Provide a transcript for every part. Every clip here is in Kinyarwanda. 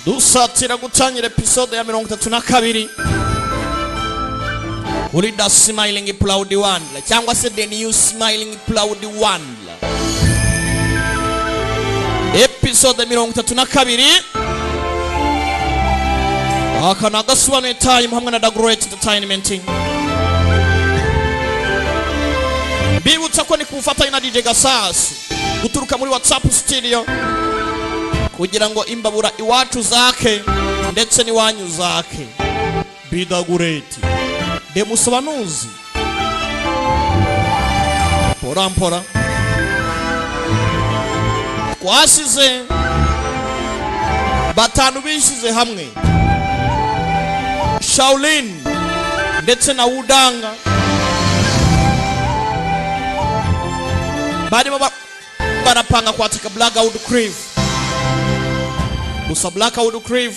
dusatira gutangira episode ya 32 kuri The Smiling Proud One cyangwa se The New Smiling Proud One episode 32 akana gasobanuye time hamwe na The Great Entertainment. Bibutsa ko ni kufatanya na DJ Gasasu guturuka muri WhatsApp studio kugira ngo imbabura iwacu zake ndetse ni wanyu zake. Be The Great de musobanuzi pora twasize batanu bishize hamwe, Shaolin ndetse na Udanga barimo barapanga kwatika Blackout Crave. Gusa Blackout Crave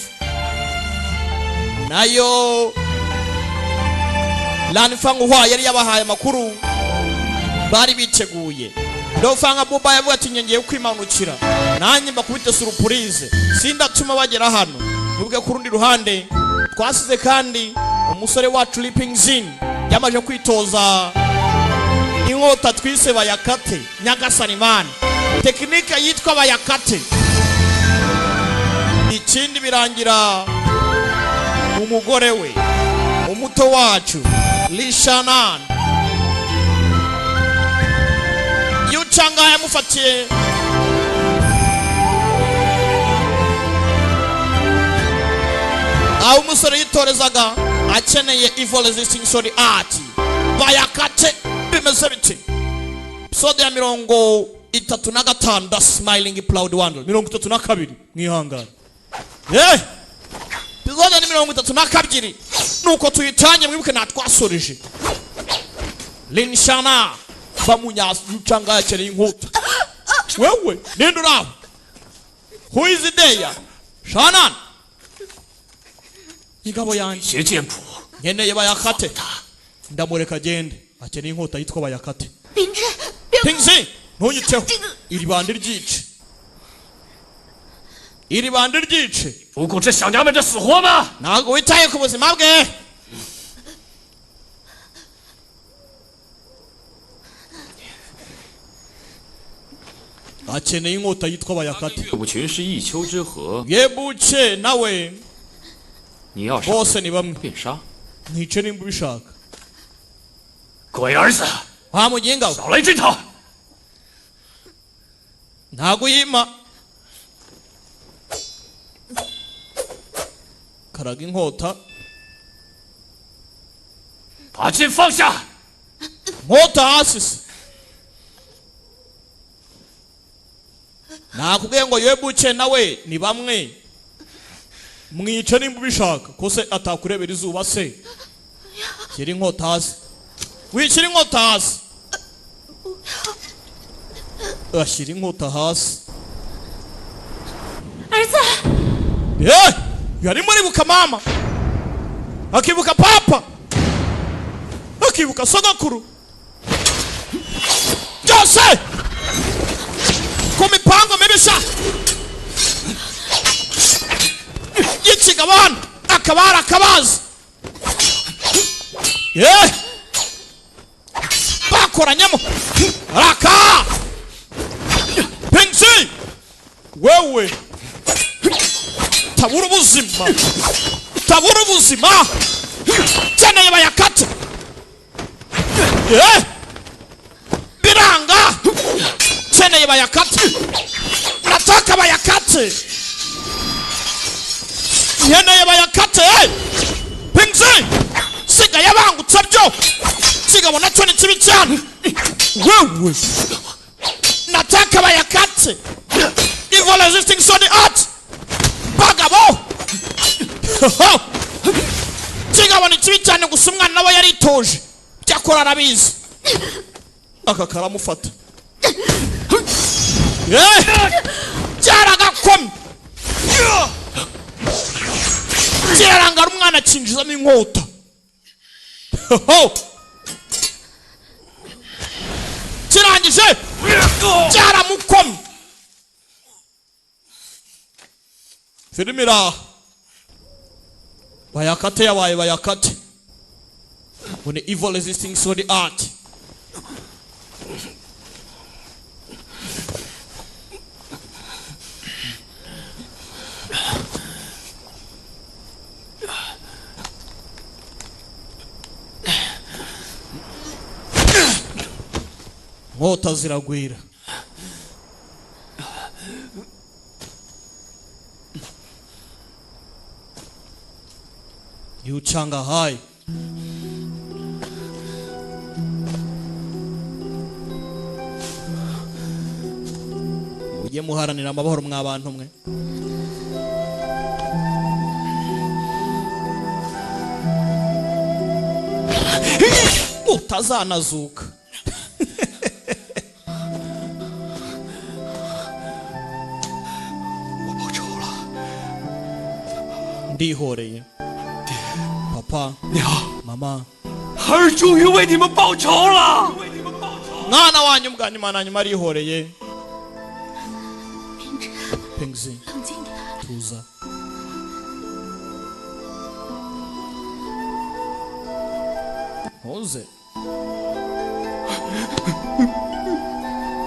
nayo Lanfangu hwa yari yabahaye makuru bari biteguye. Ndofanga Boba yavuga ati ngiye kwimanukira nanjye mbakubite surprise sindatuma bagera hano. Nubwo ku rundi ruhande twasize kandi umusore wacu Leaping Zin yamaje kwitoza inkota twise bayakate Nyagasanimana, tekinike yitwa bayakate. Ikindi birangira umugore we umuto wacu Lishanan yucanga yamufatiye aho umusore yitorezaga akeneye evil resisting sword art bayakate. Bimeze biti episode ya 35 The Smiling Proud One 32 mwihangana episode ni 32 nuko tuyitanye mwibuke natwasoreje Linshana bamunyasa yucanga yakeneye inkota. Wewe ninde uraho? Who is there? Shanan igabo yanje nkeneye bayakate ndamureka gende akeneye inkota yitwa bayakate. Pingzi ntuyiteho iri bande ryice uko ce shang jame de sihuo ma ntago witaye ku buzima bwe. akeneye inkota yitwa bayakate. Yebuche nawe bose ni bamwe nice nimba ubishaka. wa muginga ntago yima karaga inkota nkota hasi. nakubwiye ngo Yebuche nawe ni bamwe mwice nimba ubishaka kose atakurebera izuba se. kiri inkota hasi wikiri inkota hasi ashyira inkota hasi. yari muribuka mama akibuka papa akibuka sogokuru byose ku mipango mibisha y'ikigabane akabara akabazi bakoranyemo raka Pingzi wewe tabura ubuzima keneye bayakate biranga keneye bayakate nataka bayakate keneye bayakate. Pingzi siga yabangutse byo sigabo nacyo ni kibi cyane. Wewe nataka bayakate evil resisting sword art bagabo sigabo ni kibi cyane. Gusa umwana nawe yaritoje cyakora arabizi aka karamufata cyaragakomye kirarangara umwana cinjizamo inkota kirangije cyaramukomye filime iraha bayakate yabaye bayakate when the evil resisting so the art nkota ziragwira yucanga hai ujye muharanira amahoro mw'abantu mwe utazanazuka ndihoreye papa 娘， mama 孩儿终于为你们报仇了。 mwana wanyu bwa nyuma na nyuma arihoreye 明知 pingzi 冷静点。 tuza ntuze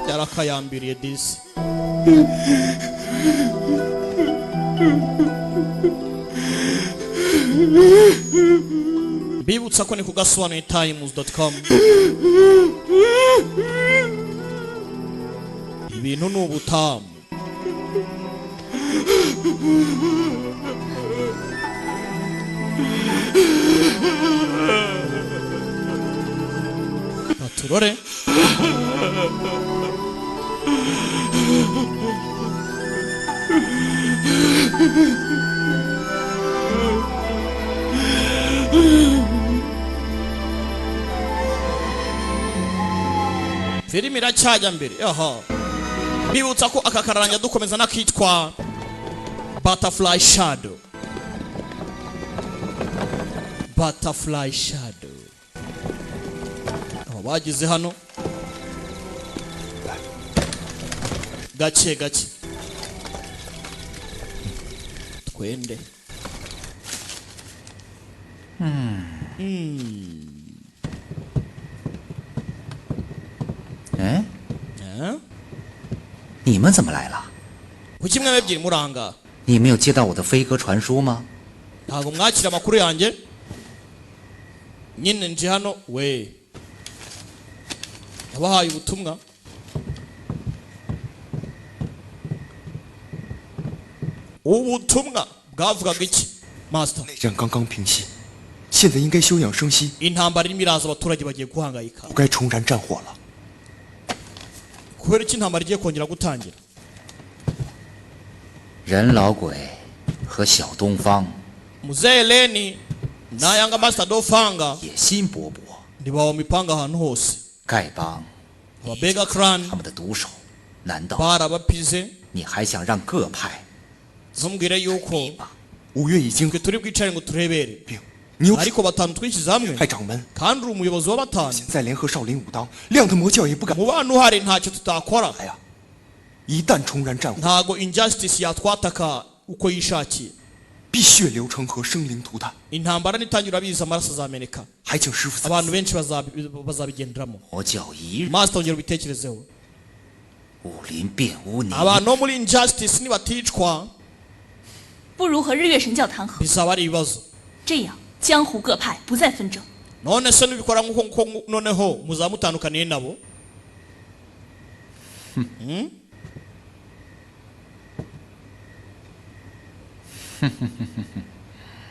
yarakayambiriye disi bibutsa ko ni ku gasobanuye times.com ibintu ni ubutamu turore filime iracyajya mbere aha bibutsa ko aka kararanja dukomeza n'akitwa Butterfly Shadow Butterfly Shadow aba bagize hano gake gake twende你们怎么来了？ kuki mwe ebyiri muranga 你没有接到我的飞鸽传书吗？ ntago mwakira amakuru yanjye nyine nje hano we nabahaye ubutumwa ubutumwa bwavugaga iki master 内战刚刚平息，现在应该休养生息， intambara irimo iraza abaturage bagiye guhangayika 不该重燃战火了。 kubera iki intambara igiye kongera gutangira 任老鬼和小东方 muzee Leni nayanga master Dofanga 野心勃勃， ndibawa mipanga ahantu hose 丐帮 ababega clan 他们的毒手，难道 barabapize 你还想让各派 ntumbwire yuko 5月已经 twe turi bwicare ngo turebere 病，你又 ariko batanu twishyize hamwe 派掌门， kandi uri umuyobozi wa batanu 再联合少林武当，亮的魔教也不敢 mu bantu uhari ntacyo tutakora 来呀！一旦重燃战火， ntago injustice yatwataka uko yishakiye 必血流成河，生灵涂炭。 intambara nitangira biza amaraso azameneka 还请师傅 abantu benshi bazabigenderamo 魔教一日 master ongera ubitekerezeho 武林变污泥， abantu bo muri injustice nibaticwa 不如和日月神教谈和， bizaba ari ibibazo 这样江湖各派不再纷争。 none se nubikora nk'uko noneho muzaba mutandukaniye nabo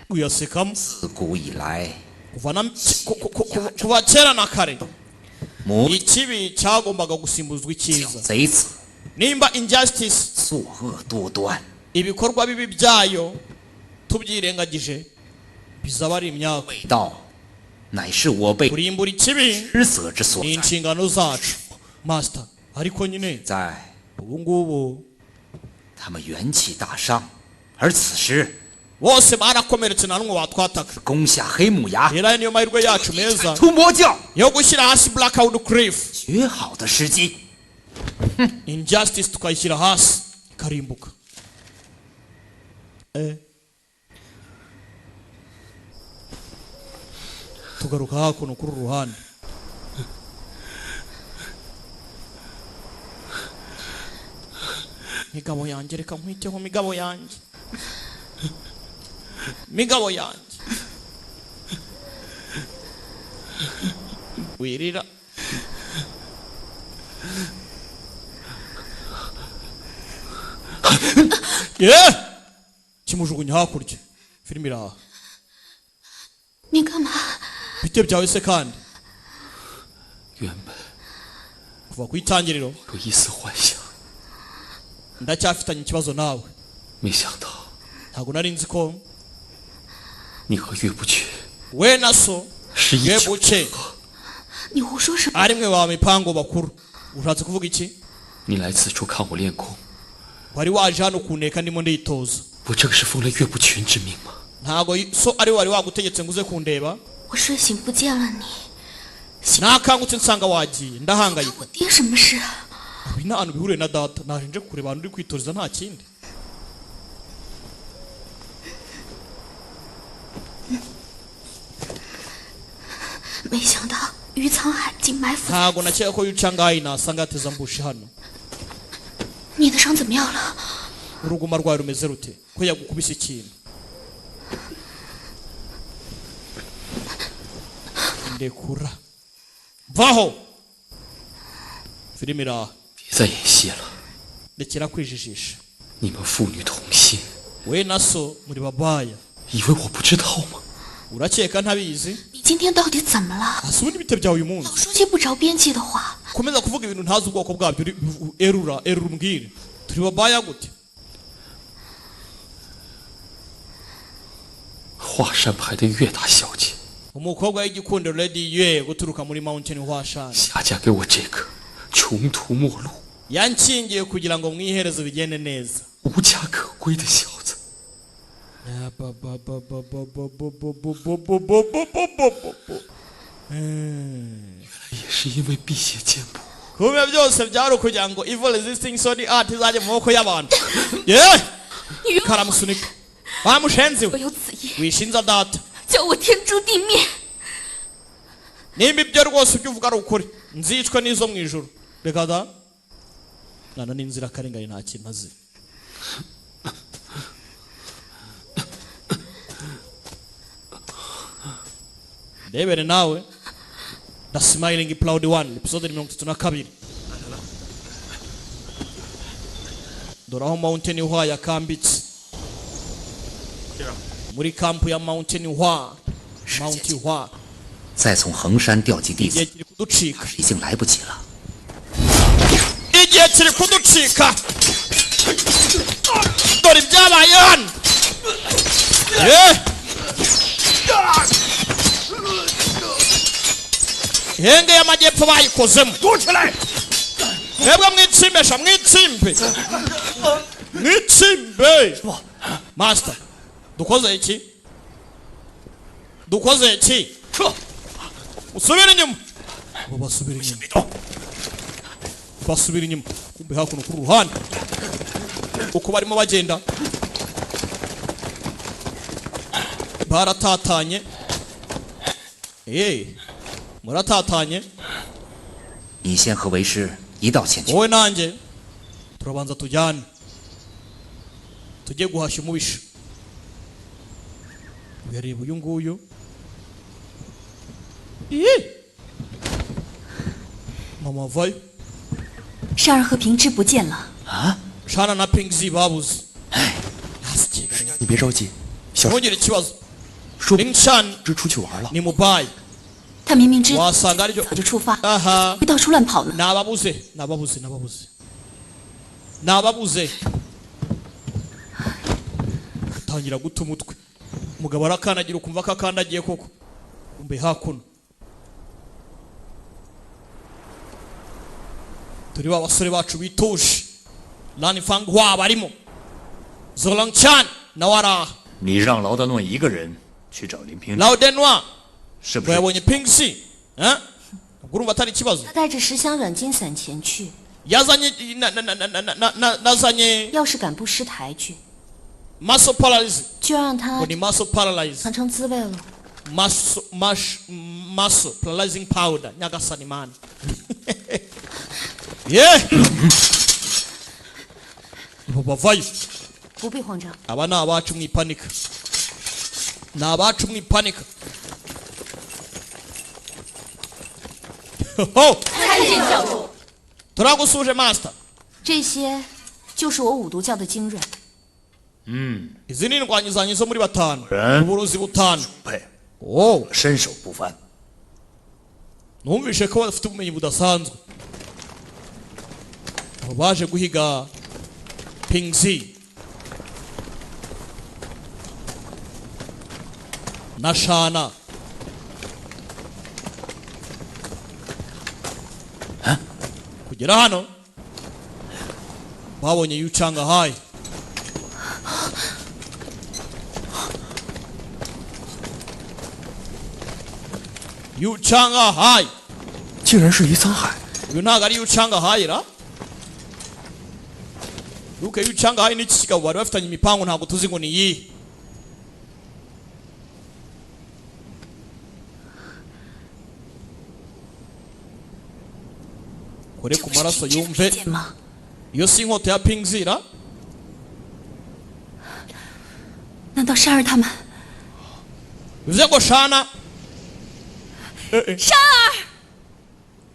uyasekamo 自古以来， kuva kera na kare 魔 ikibi cyagombaga gusimbuzwa 教 icyiza 贼子 nimba injustice 作恶多端， ibikorwa bibi byayo tubyirengagije bizaba ari imyaka 味道乃是我辈 kurimbura ikibi 职责之所 ni 在。 inshingano zacu master ariko nyine 在 ubu ngubu 他们元气大伤，而此时 bose barakomeretse nta n'umwe watwataka 攻下黑木崖， rero aya niyo mahirwe yacu meza 出魔教 yo gushyira hasi blackout cliff 绝好的时机。 injustice tukayishyira hasi ikarimbuka tugaruka hakuno kuri uru ruhande. Migabo yanjye reka nkwiteho migabo yanjye. Migabo yanjye. Wirira. Kimujugunya hakurya. Filime iraha. 你干嘛？ Bite byawe se kandi? 原本 Kuva ku itangiriro 有一丝幻想， ndacyafitanye ikibazo nawe. 没想到 Ntago nari nzi ko 你和岳不群 we na so 是一 ye 起。 buce 你胡说什么？ ari mwe wa mipango bakuru. Ushatse kuvuga iki? 你来此处看我练功， Wari waje hano kuneka ndimo nditoza. 不正是奉了岳不群之命吗？ Ntago so ari wari wagutegetse nguze kundeba. 我睡醒不见了你， Nakangutse nsanga wagiye 关 ndahangayika. 我爹什么事啊？ Ibi nta hantu bihuriye na data. Naje nje kureba abantu uri kwitoreza nta kindi. 没想到于沧海竟埋伏在。 Ntago nakeka ko yucangaye nasanga yateza ambushi hano. 你的伤怎么样了？ Uruguma rwawe rumeze rute? Ko yagukubise ikintu. Ndekura. Vaho. Filime iraha. 别再演戏了， Ndekera kwijijisha. 你们父女同心， We na so muri babaya. 以为我不知道吗？ Urakeka ntabizi? 你今天到底怎么了？ Asubundi bite byawe uyu munsi? 老说些不着边际的话。 Komeza kuvuga ibintu ntazi ubwoko bwabyo. Erura umbwire. Turi babaya gute? 华山派的岳大小姐 Umukobwa w'igikundiro Lady Yue guturuka muri Mountain Hwashan. 下嫁给我这个穷途末路、 Yankingiye kugira ngo mwiherezo bigende neza. 无家可归的小子。 也是因为辟邪剑谱， Kume byose byari kugira ngo evil resisting sword art izajye mu maboko y'abantu. Yeah! 于 Karamusunika. Bamushenze 我 we. 有此意， Wishinza data. 叫我天诛地灭。 Nimba ibyo rwose ibyo uvuga ari ukuri. Nzicwe n'izo mu ijuru. Reka da. Nana n'inzira karengane nta kintu azi. Ndebere nawe. The Smiling Proud One, episode 32. Dore aho Mountain Hwa yakambitse. Muri kampu ya Mountain Hwa. Mountain Hwa. 再从衡山调集弟 Igihe 子， kiri kuducika. 已经来不及了。 Igihe kiri kuducika. Dore ibyabaye hano. Ihenge y'amajyepfo bayikozemo. Mwebwe mwitsimbesha mwitsimbe. Mwitsimbe. Master. Dukoze iki? Dukoze iki? Usubira inyuma. Basubira inyuma. Basubira inyuma. Kumbe hakuno ku ruhande. Uko barimo bagenda. Baratatanye. Muratatanye. 你先和为师一道前去。 Wowe nanjye turabanza tujyane. Tujye guhashya umubisha. Uyareba uyu nguyu. Mama vayo. 善儿和平之不见了。 Shana na Pingzi babuze. 你别着急，小 Ntugire ikibazo. 说不 Lingshan 是出去玩了。 ni mubayi. 他明明知道 Wasanga aribyo. 早就出发， Aha. 会到处乱跑了。 Nababuze. Tangira guta umutwe. Umugabo arakandagira ukumva ko akandagiye koko. Umbe hakuno. Turi ba basore bacu bituje. Lan Fanghua barimo. Zolangchan nawara. 你让劳德诺一个人去找林平， Lao Denwa. 是不是？ Yabonye Pingsi. Urumva atari ikibazo. 他带着10箱软筋散前去， Yazanye nazanye 要是敢不识抬举， muscle paralysis 就让他 ngo ni muscle paralysis 尝尝滋味了。 muscle paralyzing powder nyagasani man yeah bavayo 不必慌张， aba ni abacu mwipanika ni abacu mwipanika turagusuje master 这些就是我五毒教的精锐。 izi ni indwanyi zanyu zo muri batanu Ren. uburozi butanu 配， oh 身手不凡。 numvishe ko bafite ubumenyi budasanzwe abo baje guhiga Pingzi na Shana kugera hano babonye Yu Changhai Yu Changhai 竟然是于沧海。 uyu ntabwo ari Yu Changhai ra Luke Yu Changhai ni kigabo bari bafitanye imipango ntabwo tuzi ngo ni yihe kore ku maraso yumve 剑吗？ iyo si inkota ya Pingzi ra 难道珊儿他们？ bivuze ngo Shana珊儿，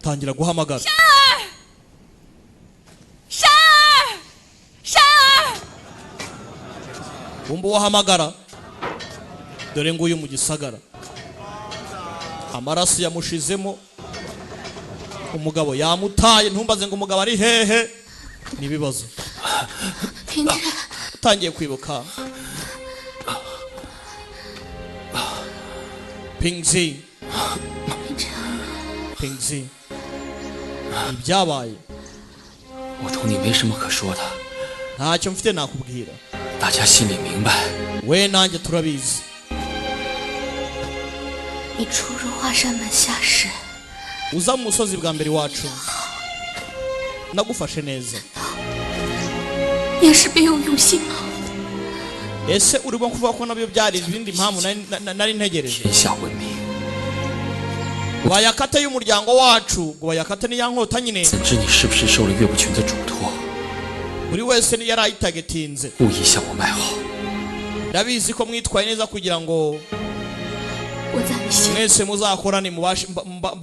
tangira guhamagara 珊儿，珊儿！ wumva wahamagara dore nguyu mu gisagara amaraso yamushizemo umugabo yamutaye ntumbaze ngo umugabo ari hehe nibibazo 平之， utangiye kwibuka Pingzi Pingzi ibyabaye 我同你没什么可说的， ntacyo mfite nakubwira 大家心里明白。 we nanjye turabizi 你初入华山门下时， uza mu musozi bwa mbere wacu nagufashe neza 也是别有用心吗？ ese urimo kuvuga ko nabyo byari ibindi mpamvu nari ntegereje 天下闻名， bayakate y'umuryango wacu ngo bayakate ni ya nkota nyine 怎知你是不是受了岳不群的嘱托， buri wese yari ayitagetinze 故意向我卖好？ ndabizi ko mwitwaye neza kugira ngo 我在你心， mwese muzakorane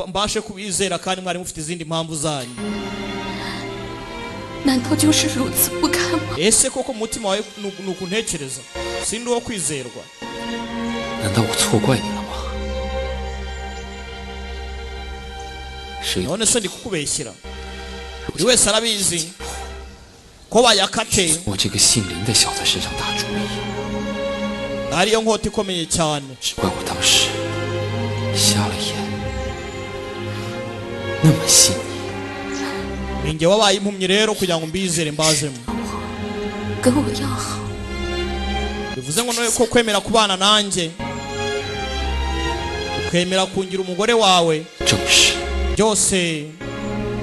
mbashe kubizera kandi mwari mufite izindi mpamvu zanyu 难道就是如此不堪吗？ ese koko mu mutima wawe ni ukuntekereza sindi uwo kwizerwa 难道我错怪你了吗？谁 none se ndi kukubeshyira buri wese arabizi ko bayakate 我这个姓林的小子身上打主意？ ariyo nkota ikomeye cyane 只怪我当时瞎了眼，那么细腻。 ninjye wabaye impumyi rero kugira ngo mbizere mbazemo 跟我要好， bivuze ngo ko kwemera kubana nanjye ukemera kungira umugore wawe 正是， byose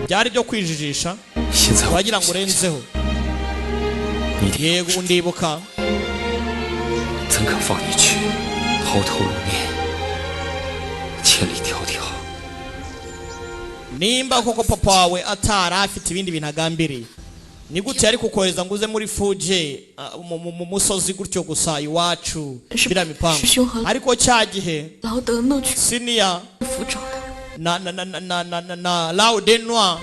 byari byo kwijijisha 现在我 wagira ngo urenzeho 你得 yego ndibuka 怎可放你去抛头露面，千里迢迢？ nimba koko papa wawe atari afite ibindi bintu agambiriye ni gute yari kukohereza ngo uze muri Fuji mu musozi gutyo gusa iwacu bira mipango ariko cya gihe 劳德诺去 Senior 福州的。 na Lao Denwa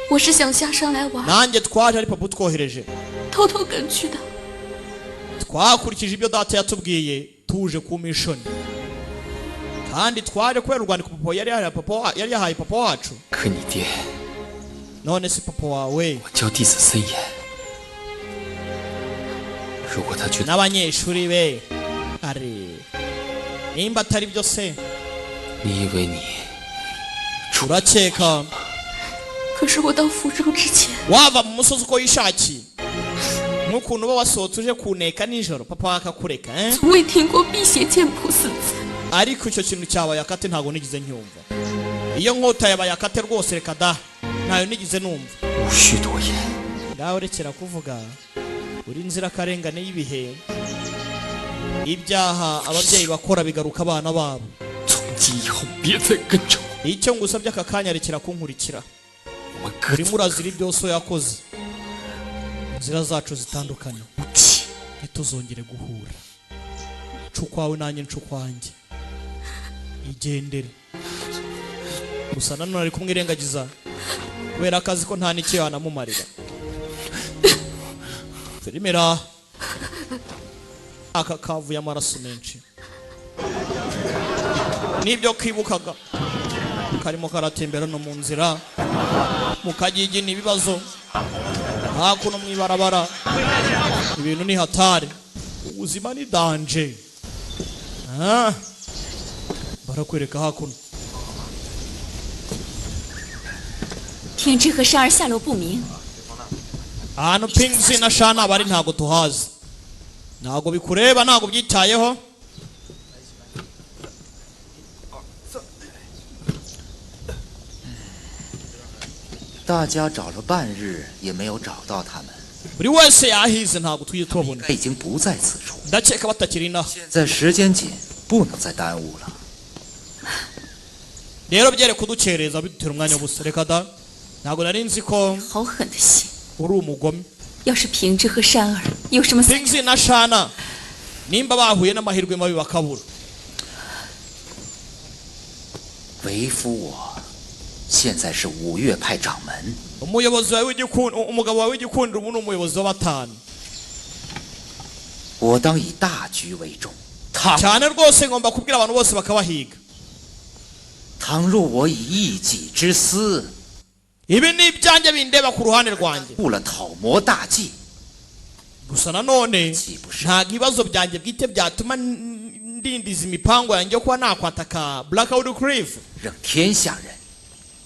我是想下山来玩， nanjye twaje ari papa utwohereje 偷偷跟去的。 twakurikije ibyo data yatubwiye tuje ku mission kandi twaje kubera urwandiko papa yari yahaye papa wacu 可你爹 none se papa wawe 我教弟子森严，如果他觉得 n'abanyeshuri be ari nimba atari byo se 你以为你 urakeka 可是我到福州之前， wava mu musozi uko yishakiye nk'ukuntu uba wasohotse uje kuneka nijoro papa wakakureka 从未听过辟邪剑谱四字。 ariko icyo kintu cya bayakate ntabwo nigize ncyumva iyo nkota ya bayakate rwose reka da ntayo nigize numva 无需多言。 ngaho rekera kuvuga uri inzirakarengane y'ibihe ibyaha ababyeyi bakora bigaruka abana babo 从今以后别再跟着我， icyo ngusabye aka kanya rekera kunkurikira 我们各 urimo urazira ibyo so yakoze inzira zacu zitandukanye 无期。 ntituzongere guhura nca ukwawe nanjye nca ukwanjye igendere gusa nanone ari kumwirengagiza kubera akazi ko nta n'icyo yanamumarira Filimira aka kavuye amaraso menshi nibyo kwibukaga karimo karatembera no mu nzira mukagigi n'ibibazo hakuno mwibarabara ibintu ni hatari ubuzima ni danje barakwereka hakuno 天之和善儿下落不明， ahantu Pingzi na Shana bari ntago tuhazi ntago bikureba ntago byitayeho 大家找了半日也没有找到他们， buri wese yahize ntago tujye tubona 他已经不在此处。 ndakeka batakiri inaha 现在时间紧，不能再耽误了。 rero byere kudukereza bidutera umwanya w'ubusa reka da ntago nari nzi ko 好狠的心！ uri umugome 要是平之和善儿有什么三， Pingzi na Shana nimba bahuye n'amahirwe mabi bakabura 为夫我，现在是五岳派掌门， umuyobozi wawe w'igikundiro umugabo wawe w'igikundiro ubu ni umuyobozi w'abatanu 我当以大局为重。倘 cyane rwose ngomba kubwira abantu bose bakabahiga 倘若我以一己之私 ibi ni ibyanjye bindeba ku ruhande rwanjye 误了讨魔大计， gusa nanone ntabwo ibibazo byanjye bwite byatuma ndindiza imipango yanjye yo kuba nakwataka Blackwood Cliff 让天下人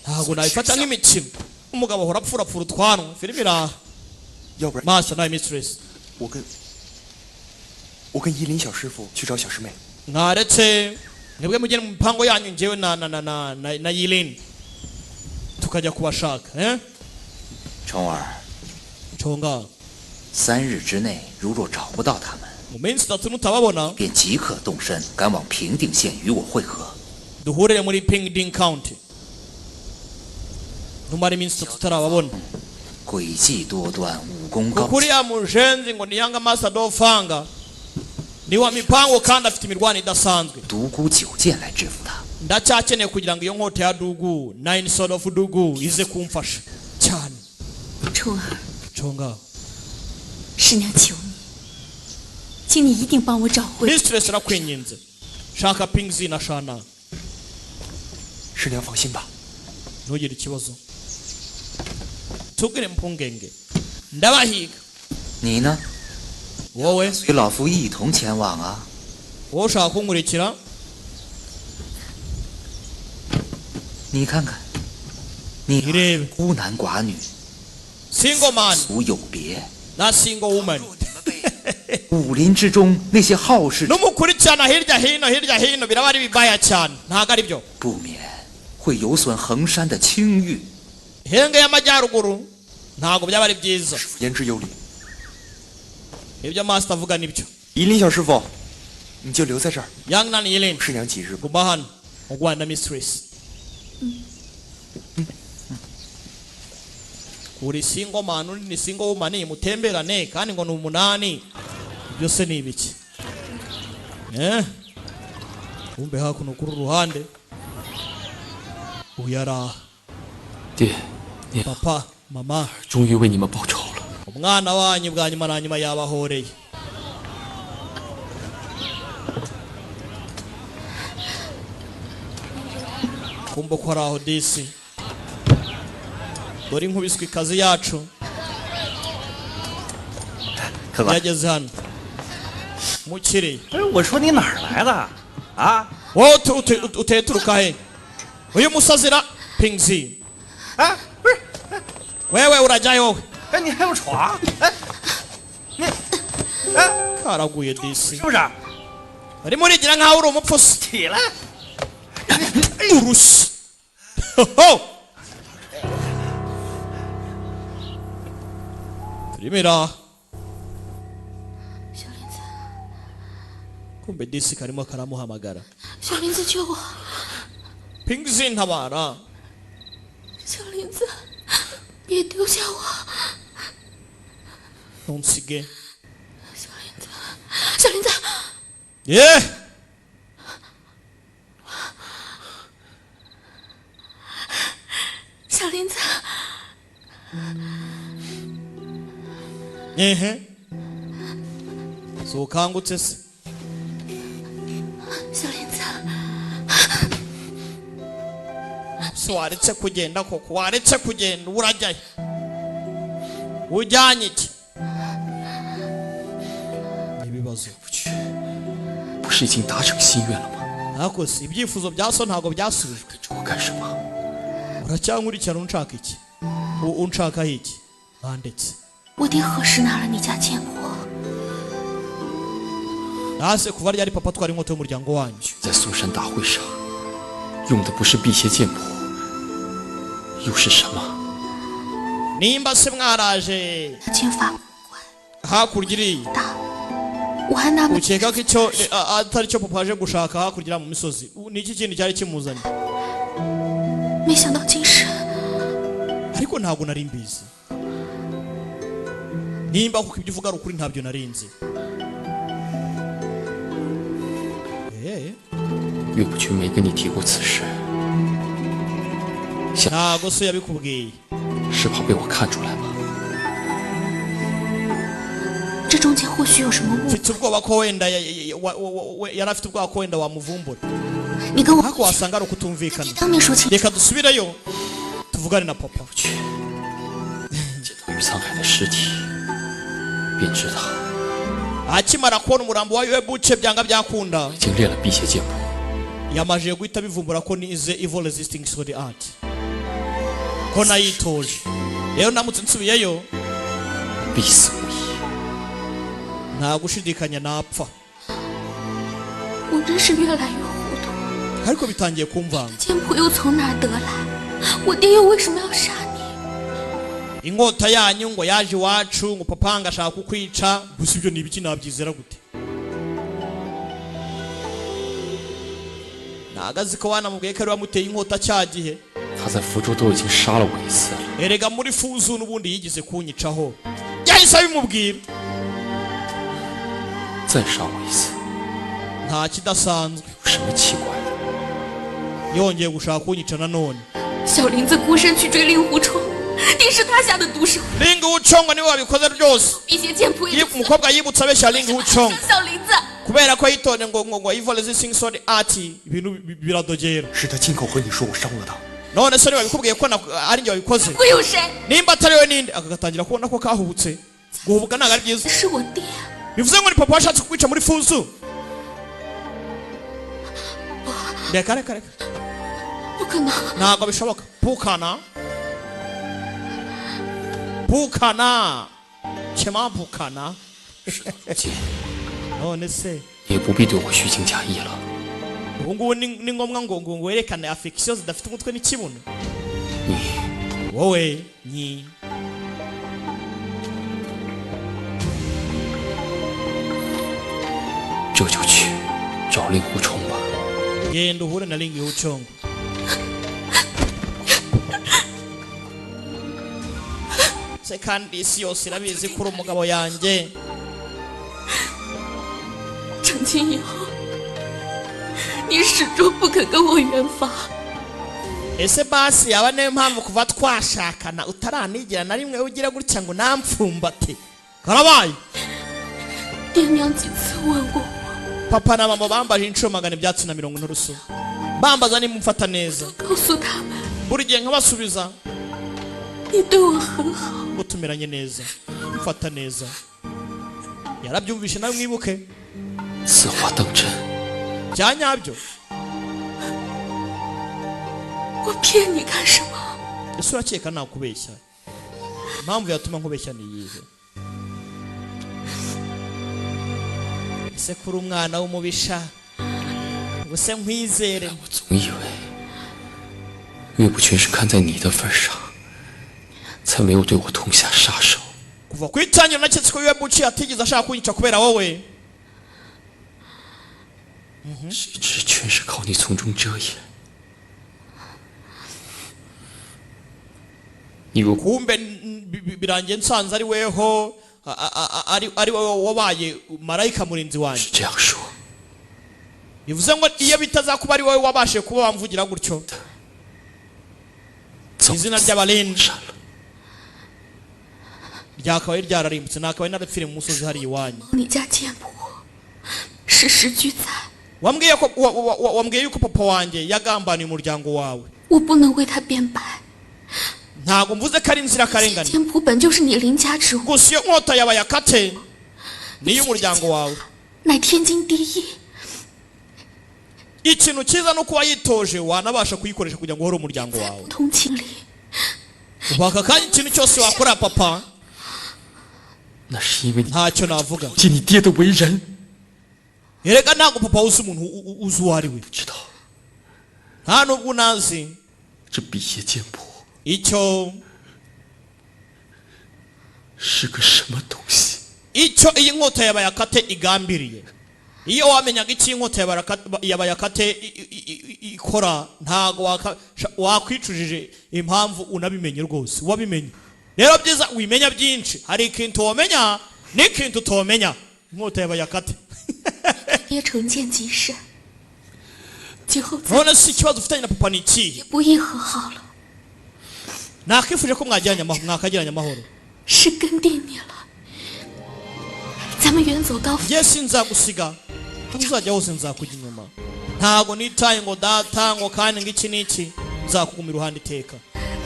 ntabwo nabifata nk'imikino umugabo ahora apfurapfura utwanwa filime iraha 要不然 Master na Mistress 我跟依林小师傅去找小师妹。 mwaretse mwebwe mugene mu mipango yanyu njyewe na Yilin tukajya kubashaka 虫儿， nconga 3日之内如若找不到他们， mu minsi itatu nutababona 便即刻动身赶往平定县与我会合。 duhurire muri Pingding County numara iminsi itatu tutarababona 诡计多端，武功高 kuko uriya mujenzi ngo ni Yanga Master Dofanga ni wa mipango kandi afite imirwano idasanzwe 独孤九剑来制服他。 ndacyakeneye kugira ngo iyo nkota ya dugu 9 sword of dugu ize kumfasha cyane 冲儿， nconga 师娘求你，请你一定帮我找回。 Mistress arakwinginze shaka Pingzi na Shana 师娘放心吧， ntugire ikibazo tugire mpungenge ndabahiga 你呢？ wowe 随老夫一同前往啊！ wowe ushaka kunkurikira 你看看，你 irebe 孤男寡女， single man 无有别。 na single woman 武林之中那些好事 numukurikirana hirya hino biraba ari bibaya cyane ntago ari byo 不免会有损衡山的清誉。 henge y'amajyaruguru ntago byaba ari byiza 言之有理。 ibyo Master avuga nibyo 依林小师傅，你就留在这儿， Young na Yilin 师娘几日不？ guma hano ugwana na Mistress uri single man uri ni single woman mutemberane kandi ngo ni umunani byose ni ibiki umbe hakuno kuri ruhande uyara 爹，你 papa mama 终于为你们报仇了。 umwana wanyu bwa nyuma na nyuma yabahoreye kumva ko ari aho disi dore inkubiswe ikazi yacu yageze hano mukiri 我说你哪儿来的啊？ wowe uteye turuka he uyu musazira Pingzi 啊，不是， wewe urajyayo wowe 哎，你还有床？哎，你，哎， karaguye disi 是不是？ urimo urigira nkaho uri umupfusi 起来！ urushyi Hoho! filime iraha 小莲子， kumbe disi karimo karamuhamagara 小林子救我， Pingzi ntabara 小林子，别丢下我， ntunsige 小林子，小林子， ye 小林子， ehe so kangutse se 小林子， so waretse kugenda koko waretse kugenda urajyayo ujyanye iki ibibazo 不是已经达成心愿了吗？ ariko se ibyifuzo bya so ntabwo byasubijwe 跟着我干什么？ uracyankurikirana unshaka iki unshakaho iki bandetse 我爹何时拿了你家剑谱？ nase kuva ryari papa twari inkota y'umuryango wanyu 在嵩山大会上用的不是辟邪剑谱，又是什么？ nimba se mwaraje 剑法 hakurya iriya 大，我还纳闷， ukeka ko icyo atari cyo papa aje gushaka hakurya mu misozi ni iki kintu cyari kimuzanye 没想到今时 ariko ntabwo nari mbizi nimba kuko ibyo uvuga ari ukuri ntabyo narinzi 岳不群没跟你提过此事， ntabwo so yabikubwiye 是怕被我看出来吗？ 这中间或许有什么误会。 mfite ubwoba ko wenda yari afite ubwoba ko wenda wamuvumbura 你跟我 ariko wasanga ari ukutumvikana 当面说清。 reka dusubireyo tuvugane na papa 去，见到于沧海的尸体，便知道 akimara kubona umurambo wa Yuebuce byanga byakunda 已经练了辟邪剑谱。 yamajije guhita bivumbura ko nize evil resisting sword art ko nayitoje rero ndamutse nsubiyeyo 必死无疑。 nta gushidikanya napfa 我真是越来越糊涂， ariko bitangiye kumvanga 剑谱又从哪儿得来？我爹又为什么要杀你？ inkota yanyu ngo yaje iwacu ngo papa ngashaka kukwica gusa ibyo ni ibiki nabyizera gute nagazi ko wanamubwiye ko ari wamuteye inkota cya gihe 他在福州都已经杀了我一次了， erega muri fuzu n'ubundi yigeze kunyicaho yahise abimubwira 再杀我一次， nta kidasanzwe 有什么奇怪的？ yongeye gushaka kunyica nanone 小林子孤身去追令狐冲，定是他下的毒手。 Ling Wuchong niwe wabikoze byose 辟邪剑谱也 umukobwa yibutsa abeshya Ling Wuchong 小林子， kubera ko yitonde ngo evil resisting sword art ibintu biradogera 是他亲口和你说我伤了他。 none se wabikubwiye ko ari njye wabikoze 会有谁？ nimba atari we ninde akagatangira kubona ko kahubutse guhubuka ntabwo ari byiza 是我爹。 bivuze ngo ni papa washatse kukwica muri fuzu reka reka reka 不可能， ntabwo bishoboka pukana pukana chema pukana 姐， none se 你也不必对我虚情假意了。 ubu ngubu ni ngombwa ngo werekane affection zidafite umutwe n'ikibuno 你 wowe ni 这就去找令狐冲吧。 genda uhure na Ling Wuchong se kandi isi yose irabizi ko uri umugabo yanjye 成亲以后，你始终不肯跟我圆房。 ese basi yaba niyo mpamvu kuva twashakana utaranigera na rimwe ugira gutya ngo nampfumbate karabaye 爹娘几次问过我， papa na mama bambaje inshuro 240 n'urusu bambaza nimumfata neza 告诉他们 buri gihe nkabasubiza 你对我很好。 ngo tumeranye neza mfata neza yarabyumvishe nawe mwibuke 此话当真？ bya nyabyo 我骗你干什么？ ese urakeka nakubeshya impamvu yatuma nkubeshya ni iyihe ese kuri umwana w'umubisha ubuse nkwizere 我总以为岳不群是看在你的份上，才没有对我痛下杀手。 kuva ku itangiro naketse ko Yuebuce atigeze ashaka kunyica kubera wowe 一直全是靠你从中遮掩。你如果 kumbe birangiye nsanze ari weho ari wowe wabaye marayika murinzi wanjye 是这样说， bivuze ngo iyo bitazakuba ari wowe wabashe kuba wamvugira gutyo 早 izina ry'abarinzi 闪了。 ryakabaye ryararimbutse nakabaye narapfire mu musozi hariya iwanyu 你家贱婆时时俱在， wambwiye yuko papa wanjye yagambaniye umuryango wawe 我不能为他辩白。 ntabwo mvuze ko ari inzirakarengane 贱婆本就是你邻家之物， gusa iyo nkota yabaye akate niyo umuryango wawe 乃天经地义。 ikintu cyiza no kuba yitoje wanabasha kuyikoresha kugira ngo uhore umuryango wawe 不通情理， waka kandi ikintu cyose wakora papa 那是因为你 ntacyo navuga 见你爹的为人， erega ntabwo papa uzi umuntu uzi uwo ari we 知道 nta nubwo unazi 这比邪剑谱 icyo 是个什么东西。 icyo iyi nkota yabaye akate igambiriye iyo wamenyaga iki inkota yabaye akate ikora ntago wakwicujije impamvu unabimenye rwose wabimenye rero byiza wimenya byinshi hari ikintu wamenya n'ikintu utomenya inkota yabaye akate 也成见极深，今后再 none si ikibazo ufitanye na papa ni ikihe 也不易和好了， nakwifuje ko mwakagiranye amahoro 是跟定你了。咱们远走高飞， njye sinzagusiga aho uzajya hose nzakujya inyuma ntago nitaye ngo data ngo kandi ngiki n'iki nzakuguma iruhande iteka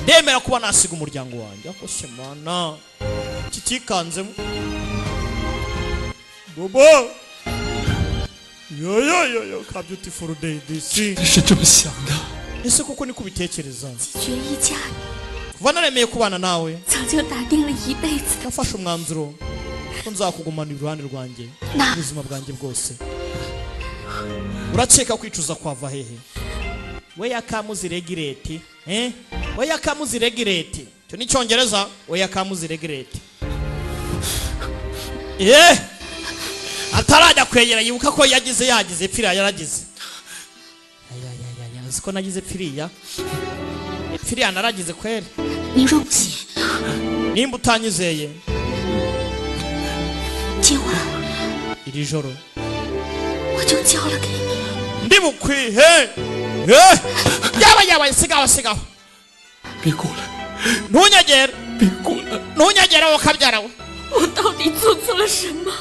ndemera kuba nasiga umuryango wanjye ako se mana kitikanzemo bobo yo ka beautiful day this 真是这么想的。 ese koko niko ubitekereza 决意嫁你， kuva naremeye kubana nawe 早就打定了一辈子。 nafashe umwanzuro ko nzakugumana iruhande rwanjye Na- ubuzima bwanjye bwose urakeka kwicuza kwava hehe we yakamuziregireti we yakamuziregireti cyo ni cyongereza we yakamuziregireti atarajya kwegera yibuka ko yagize pfiriya yaragize uzi ko nagize pfiriya naragize kweri 你若不信， nimba utanyizeye 今晚 iri joro 我就交了给你。 ndi bukwihe yaba sigaho 别过来， ntunyegere 别过来！ ntunyegere wowe kabyara we 我到底做错了什么？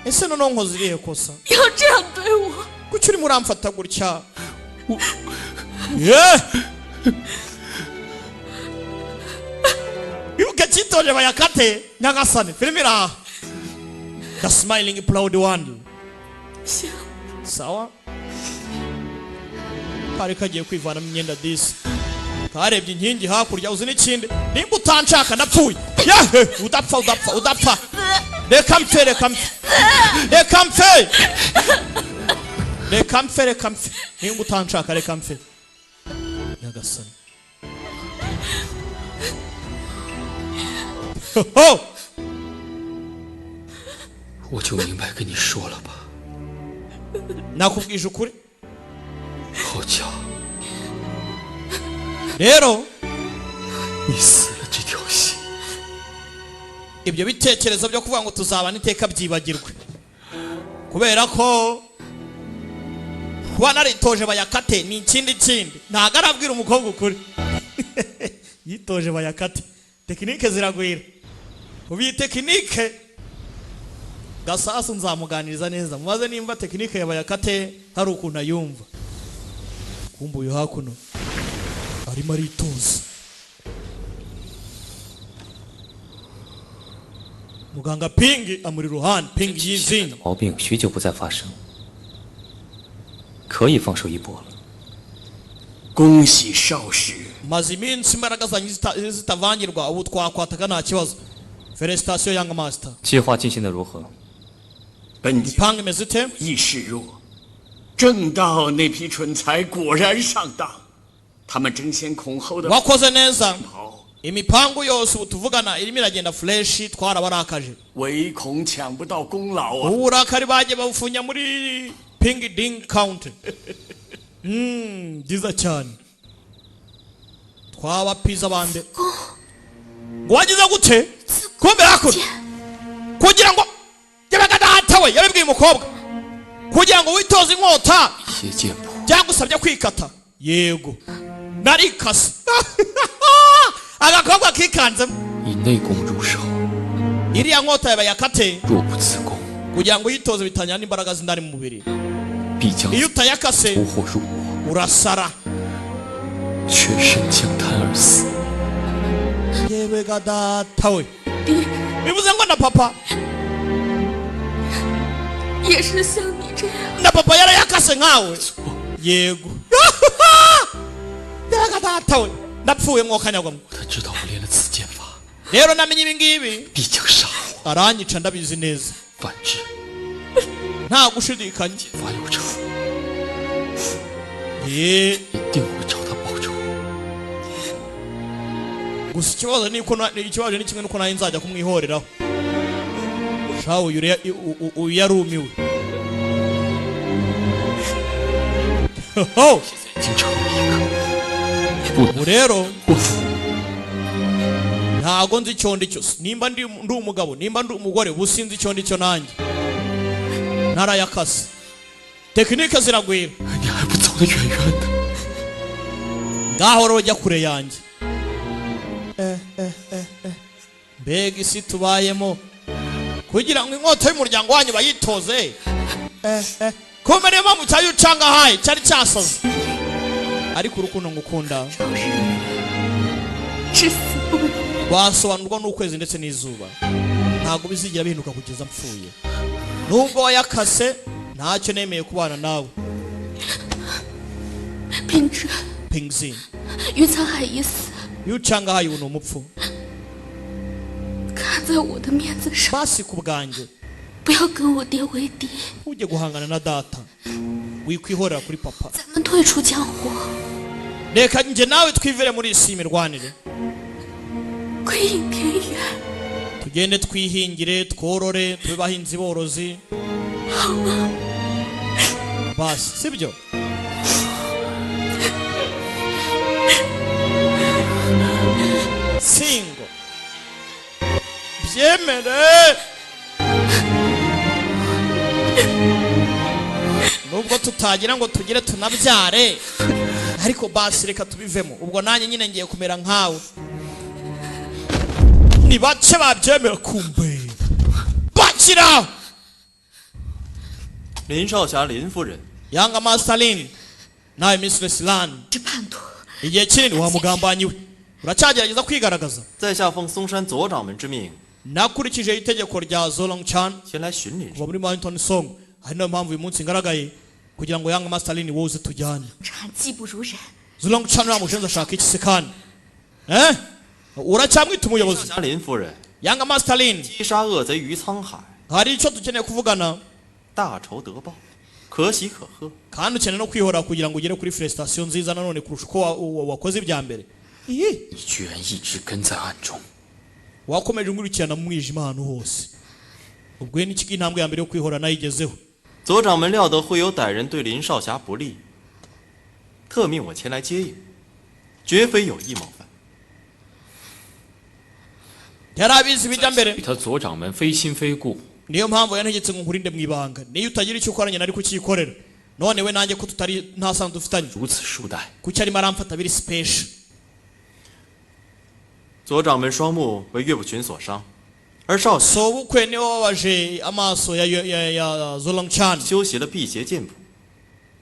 ese noneho nkoze irihe kosa 要这样对我？ kuki urimo uramfata gutya ibuka cyitoje bayakate nyagasane filime iraha the smiling proud one 行， sawa kari kagiye kwivanamo imyenda disi karebye inkingi hakurya uzi n'ikindi nimba utanshaka napfuye yahe udapfa reka mpfe nimba utanshaka reka mpfe nyagasani ho 我就明白跟你说了吧， nakubwije ukuri 好巧， rero 你死了这条心。 ibyo bitekerezo byo kuvuga ngo tuzabana iteka byibagirwe kubera ko kuba naritoje bayakate ni ikindi ntago arabwira umukobwa ukuri yitoje bayakate tekinike ziragwira ubu iyi tekinike gasasu nzamuganiriza neza mubaze nimba tekinike ya bayakate hari ukuntu ayumva kumva uyu hakuno arimo aritoza muganga pingi amuri ruhande pingi yizinga 毛病许久不再发生，可以放手一搏了。 恭喜少使， maze iminsi imbaraga zanjye zitavangirwa ubu twakwataka nta kibazo felicitation young master 计划进行的如何？ 本节 ipanga imeze ite 亦示弱。正道那批蠢材果然上当，他们争先恐后的 wakoze neza 跑， imipangu yose ubu tuvugana irimo iragenda fureshi twarabarakaje 唯恐抢不到功劳啊！ uburakari bagiye babufunya muri Ping Ding County. Byiza cyane. Twaba pizza bande. Wagize gute? Kumbe hakuno. Kugira ngo yabaga datawe yabibwiye umukobwa. Kugira ngo witoze inkota. Byagusabye kwikata. Yego. Narikase. Agakobwa kikanze. 以内功入手， Iriya nkota yabaye akate. 若不自宫， Kugira ngo yitoze bitanyana imbaraga zindari mu mubiri. 必将 Iyo utayakase 突祸入我， urasara. 全身将瘫而死。 Yewe datawe. Bivuze ngo na papa 也是像你这样。 na papa yarayakase nkawe. Yego. Yewe datawe. Napfuye mwokanyagwamo. 他知道我练了此剑法， Rero namenye ibi ngibi 必将杀我。 aranyica ndabizi neza. 反之， Nta gushidikanya. 法有仇， Ye 一定会找他报仇。 gusa ikibazo ni kimwe nuko nayo nzajya kumwihoreraho. Shawo uyu yarumiwe. 现在已经成了一个，不 Ubu rero 过服。 ntago nzi icyo ndi cyo. Nimba ndi umugabo, nimba ndi umugore, businzi icyo ndi cyo nanjye. Narayakase. Tekinike ziragwira. 你还不走得远远的？ Ngaho rero jya kure yanjye. Mbega isi tubayemo kugira ngo inkota y'umuryango wanyu bayitoze. Kumbe niyo mpamvu cyayo ucanga hayi cyari cyasaze. Ariko urukundo ngukunda 至死不渝。 rwasobanurwa n'ukwezi ndetse n'izuba. Ntabwo bizigira bihinduka kugeza mpfuye. Nubwo wayakase ntacyo nemeye kubana nawe. 平之， Pingzi 云沧海已死， iyo ucanga hayi ubu ni umupfu. 看在我的面子上， Basi ku bwanjye 不要跟我爹为敌， ujye guhangana na data. Wikwihorera kuri papa. 咱们退出江湖， Reka njye nawe twivire muri isi mirwanire. 归隐偏远， Tugende twihingire, tworore, tube bahinzi borozi. 好吗？ Basi sibyo? Singo. Byemere. Nubwo tutagira ngo tugire tunabyare, ariko basi reka tubivemo. Ubwo nanjye nyine ngiye kumera nkawe. Ni bace babyemera kumbe. Bakira. 林少侠林夫人， Yanga Master Lin. Nawe Mistress Lan. 这叛徒， Igihe kinini wamugambanyiwe. Uracyagerageza kwigaragaza. 在下奉嵩山左掌门之命， Nakurikije itegeko rya Zolong Chan 前来巡礼。 kuva muri Mountain Song. Ari nayo mpamvu uyu munsi ngaragaye kugira ngo Yanga Master Lin wowe uze tujyane. 产技不如人， Zolong Chan uramushenza ashaka iki se kandi? Uracyamwita 少 umuyobozi. 侠林夫人， Yanga Master Lin. 击杀恶贼于沧海， Hari icyo dukeneye kuvugana 大仇得报，可喜可贺。 kandi ukeneye no kwihora kugira ngo ugere kuri felicitation nziza nanone kurusha uko wakoze ibya mbere. 你居然一直跟在暗中， Wakomeje ngurikirana mu mwijima ahantu hose. Ubwo n'iki intambwe ya mbere yo kwihora nayigezeho. 左掌门料得会有歹人对林少侠不利，特命我前来接应，绝非有意冒犯。 Yarabizi bijya mbere. 与他左掌门非亲非故， Niyo mpamvu yantegetse ngo nkurinde mu ibanga. Niyo utagira icyo ukoranye nari kukikorera. None we nanjye ko tutari nta sanzu dufitanye. 如此数代， Kuki arimo aramfata biri special. 左掌门双目为岳不群所伤，而少侠 So bukwe niwe wabaje amaso ya Zolong Chan. 修习了辟邪剑谱，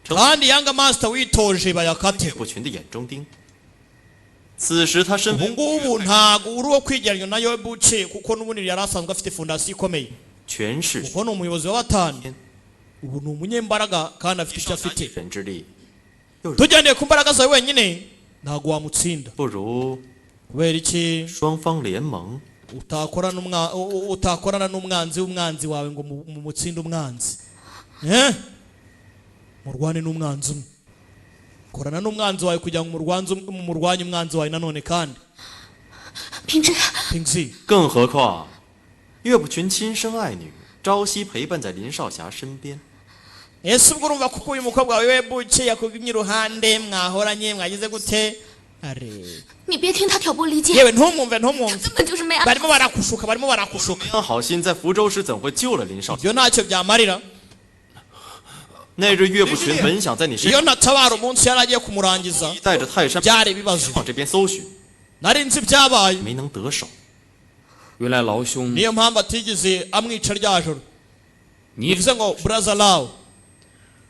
Kandi Yanga Master witoje bayakate. 岳不群的眼中钉。此时他身 Ubu 为 ngubu ntago uri uwo kwigeranya nayo buce kuko n'ubundi yari asanzwe afite fondasiyo ikomeye. 权势 Kuko ni umuyobozi wa batanu. Ubu ni umunyembaraga kandi afite icyo 少侠一 afite. 人之力，又 Tugendeye ku mbaraga zawe wenyine ntago wamutsinda. 不如 Kubera iki 双方联盟， utakorana n'umwanzi w'umwanzi wawe ngo mutsinde umwanzi. Murwane n'umwanzi umwe. Korana n'umwanzi wawe kugira ngo murwanye umwanzi wawe nanone kandi. 平之， Pingzi. 更何况岳不群亲生爱女朝夕陪伴在林少侠身边， ese ubwo urumva kuko uyu mukobwa wawe buke yakugumye iruhande mwahoranye mwagize gute are 你别听他挑拨离间， yewe ntumwumve ntumwumve 根本就是没安排。 barimo barakushuka 安好心在福州时怎会救了林少侠？ ibyo ntacyo byamarira 那日岳不群本想在你身 iyo ntatabara umunsi yari agiye kumurangiza 带着泰山 byari ibibazo 往这边搜寻， nari nzi ibyabaye 没能得手。 原来老兄 niyo mpamvu atigeze amwica rya joro 你 bivuze ngo brother law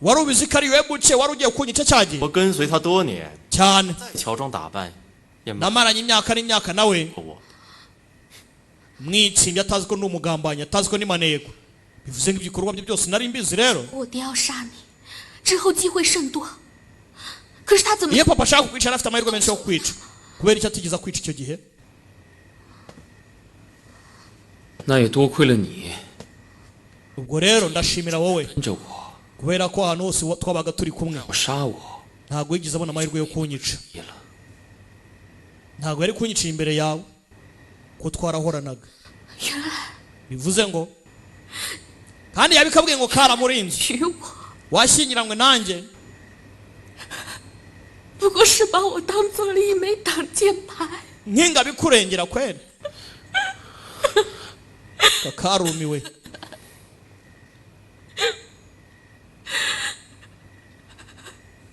wari ubizi ko ari we buke wari ugiye kunyica cyagiye 我跟随他多年， cyane 再乔装打扮也没 namaranye imyaka n'imyaka nawe 过我。 mwitsindi atazi ko ndi umugambanyi atazi ko ni maneko bivuze ngo ibikorwa bye byose nari mbizi rero 我爹要杀你，之后机会甚多。可是他怎么 iyo papa ashaka kukwica afite amahirwe menshi yo kukwica kubera icyo atigeze akwica icyo gihe 那也多亏了你 ubwo rero ndashimira wowe 跟着我， kubera ko ahantu hose twabaga turi kumwe 要杀我 ntabwo yigeze abona amahirwe yo kunyica 也了。 ntabwo yari kunyicira imbere yawe ko twarahoranaga 原来 bivuze ngo kandi yabikabwiye ngo karamurinze 娶我 washyingiranywe nanjye 不过是把我当做了一枚挡箭牌。 nkingabikurengera kweli kakarumiwe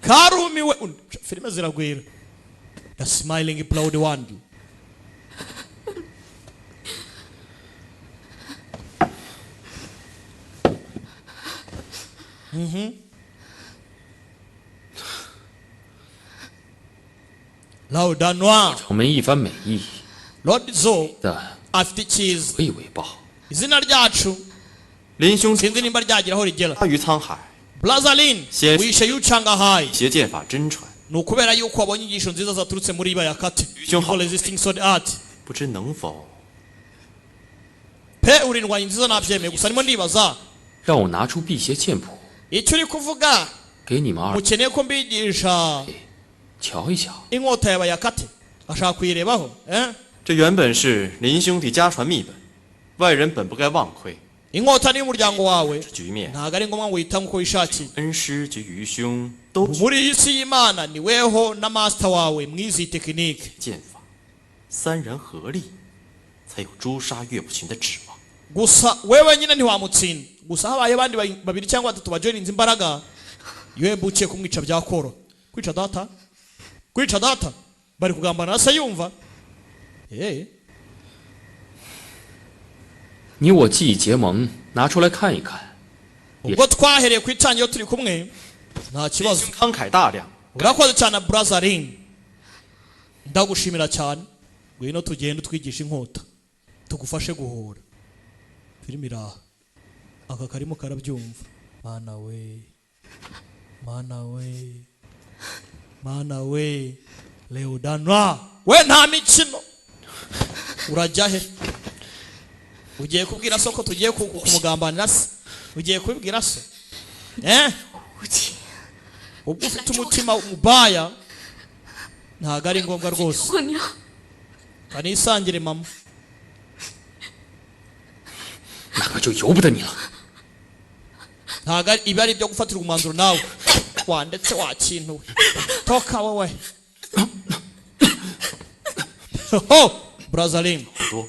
karumiwe filime ziragwira the smiling proud one老大noir 我们一番美意 Lord Zo 的 afite icyiza 以为报， izina ryacu 林兄 sinzi nimba ryagira aho rigera 他于沧海， Blazalin Yes. wishe yucangahaye 邪剑法真传， ni ukubera yuko wabonye inyigisho nziza zaturutse muri iba ya kate Cyo Evil resisting sword art 不知能否 pe uri indwanyi nziza nabyemeye gusa ndimo ndibaza 让我拿出辟邪剑谱 icyo uri kuvuga 给你们二 mukeneye ko mbigisha 瞧一瞧。 inkota yaba ya kate ashaka kuyirebaho eh? 这原本是林兄弟家传秘本，外人本不该忘窥。 inkota ni y'umuryango wawe 这局面， ntabwo ari ngombwa ngo uyitanga uko wishakiye 恩师及愚兄都 muri iyi si y'imana ni weho na master wawe mwizi iyi tekinike 剑法，三人合力，才有诛杀岳不群的指望。 gusa wewe nyine ntiwamutsinda gusa habaye abandi babiri cyangwa batatu bajoyininze imbaraga yewe bukiye kumwica byakoro kwica data kwica data bari kugambana se yumva eh 你我既已结盟，拿出来看一看。 ubwo twahereye ku itangiro turi kumwe nta 林 kibazo 兄慷慨大量， urakoze cyane Brazarin ndagushimira cyane ngwino tugende twigisha inkota tugufashe guhora filime iraha aka karimo karabyumva mana we mana we mana we Leodanwa we nta mikino urajya he ugiye kubwira so ko tugiye kumugambanira se ugiye kubibwira so eh 无情， ubwo ufite umutima mubaya ntabwo ari ngombwa rwose 我娘， kanisangire mama 那可就由不得你了。 ntabwo ibi ari ibyo gufatirwa umwanzuro nawe wandetse wakintu we toka wowe ho Brazarin 不多，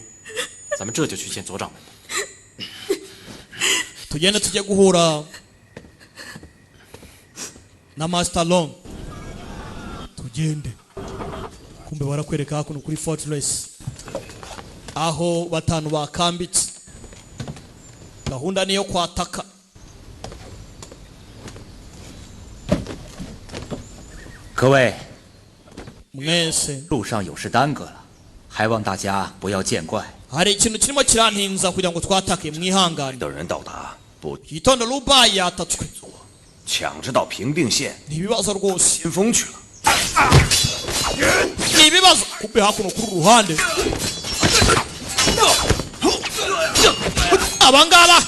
咱们这就去见左掌门。 tugende tujye guhura na Master Long tugende kumbe barakwereka hakuno kuri Fortress aho batanu bakambitse gahunda niyo kwataka 各位， mwese 路上有事耽搁了，还望大家不要见怪。 hari ikintu kirimo kirantinza kugira ngo twatake mwihangane 等人到达，不 gitondo Rubayi yatatswe 抢着到平定县 ni ibibazo rwose 先锋去了。 ni ibibazo kumbe hakuno kuri ruhande abangaba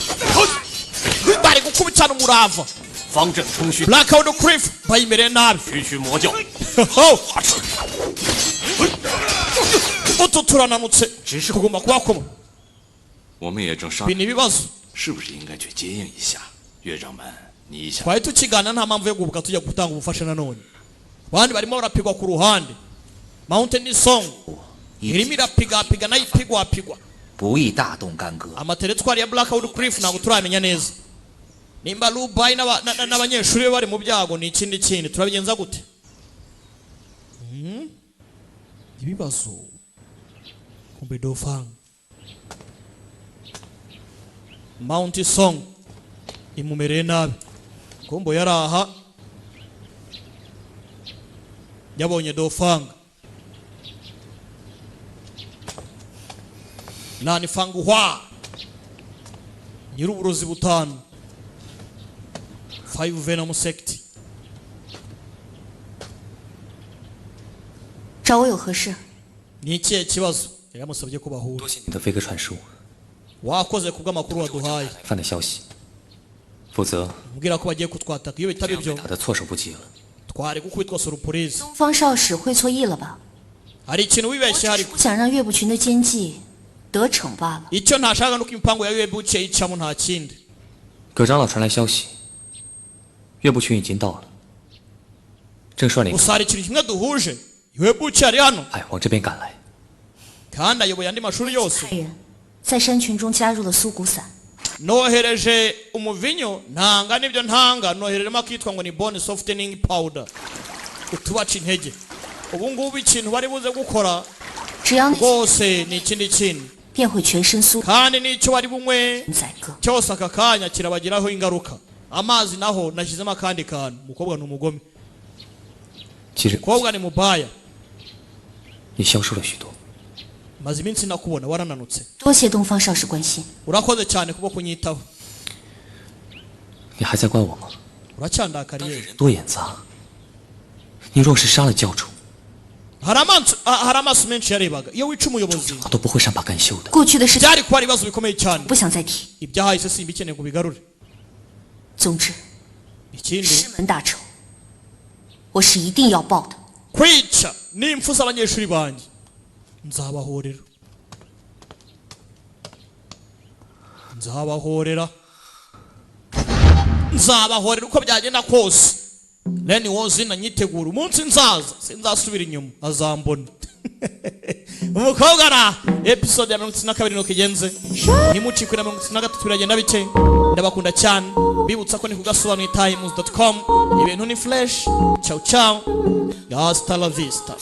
bari gukubitana umurava 方阵冲虚， Blackout Cliff bayimereye nabi 区区魔教， utu turananutse tugomba kubakoma 我们也正商 ibi ni ibibazo 是不是应该去接应一下？岳掌门，你一下。 twari tukigana nta mpamvu yo gubuka tujya gutanga ubufasha nanone abandi barimo barapigwa ku ruhande Mountain Song irimo irapiga nayo ipigwa 不易大动干戈。 amateretwari ya Blackwood Cliff ntabwo turamenya neza nimba Lubai n'abanyeshuri be bari mu byago ni ikindi kintu turabigenza gute ibibazo kumbe Dofang Mountain Song imumereye nabi kombo yaraha yabonye Dofang nani Fanguhwa nyiruburozi butanu 5 Venom Sect 找我有何事？ ni ikihe kibazo yamusabye ko bahura 多谢你的飞鸽传书， wakoze kubw'amakuru waduhaye 犯的消息，否则 mbwira ko bagiye kutwataka iyo bitari byo 打得措手不及了。 twari gukubitwa surprise 东方少使会错意了吧？ hari ikintu wibeshye hari 不想让岳不群的奸计得逞罢了。 icyo ntashaka nuko imipango ya Webuke yicamo nta kindi 葛长老传来消息，岳不群已经到了，正率领 gusa hari ikintu kimwe duhuje Webuke ari hano 海往这边赶来。 kandi ayoboye andi mashuri yose 派人在山群中加入了苏谷散， nohereje umuvinyo ntanga nibyo ntanga nohereremo akitwa ngo ni bone softening powder utubaca intege ubu ngubu ikintu bari buze gukora 只要你 rwose ni ikindi kintu 便会全身酥 kandi n'icyo bari bunywe 宰割。 cyose aka kanya kirabagiraho ingaruka amazi naho nashyizemo akandi kantu umukobwa ni umugome 其实 umukobwa ni mubaya 你消瘦了许多， maze iminsi nakubona warananutse 多谢东方少使关心。 urakoze cyane kubwo kunyitaho 你还在怪我吗？ uracyandakariye 人多眼杂，你若是杀了教主， hari amaso menshi yarebaga iyo wica umuyobozi 我都不会善罢甘休的。 过去的事 byari kuba ari ibibazo bikomeye cyane 不想再提。 ibyahise simbikeneye kubigarure 总之， ikindi 师门大仇，我是一定要报的。 kwica n'impfu z'abanyeshuri banjye nzabahorera uko byagenda kose Lenny Wozina nyitegura umunsi nzaza sinzasubira inyuma azambona umukobwa na episode ya 92 nuko igenze ntimucikwe na 93 biragenda bike ndabakunda cyane bibutsa ko ni kugasobanura times.com ibintu ni flash ciao ciao hasta la vista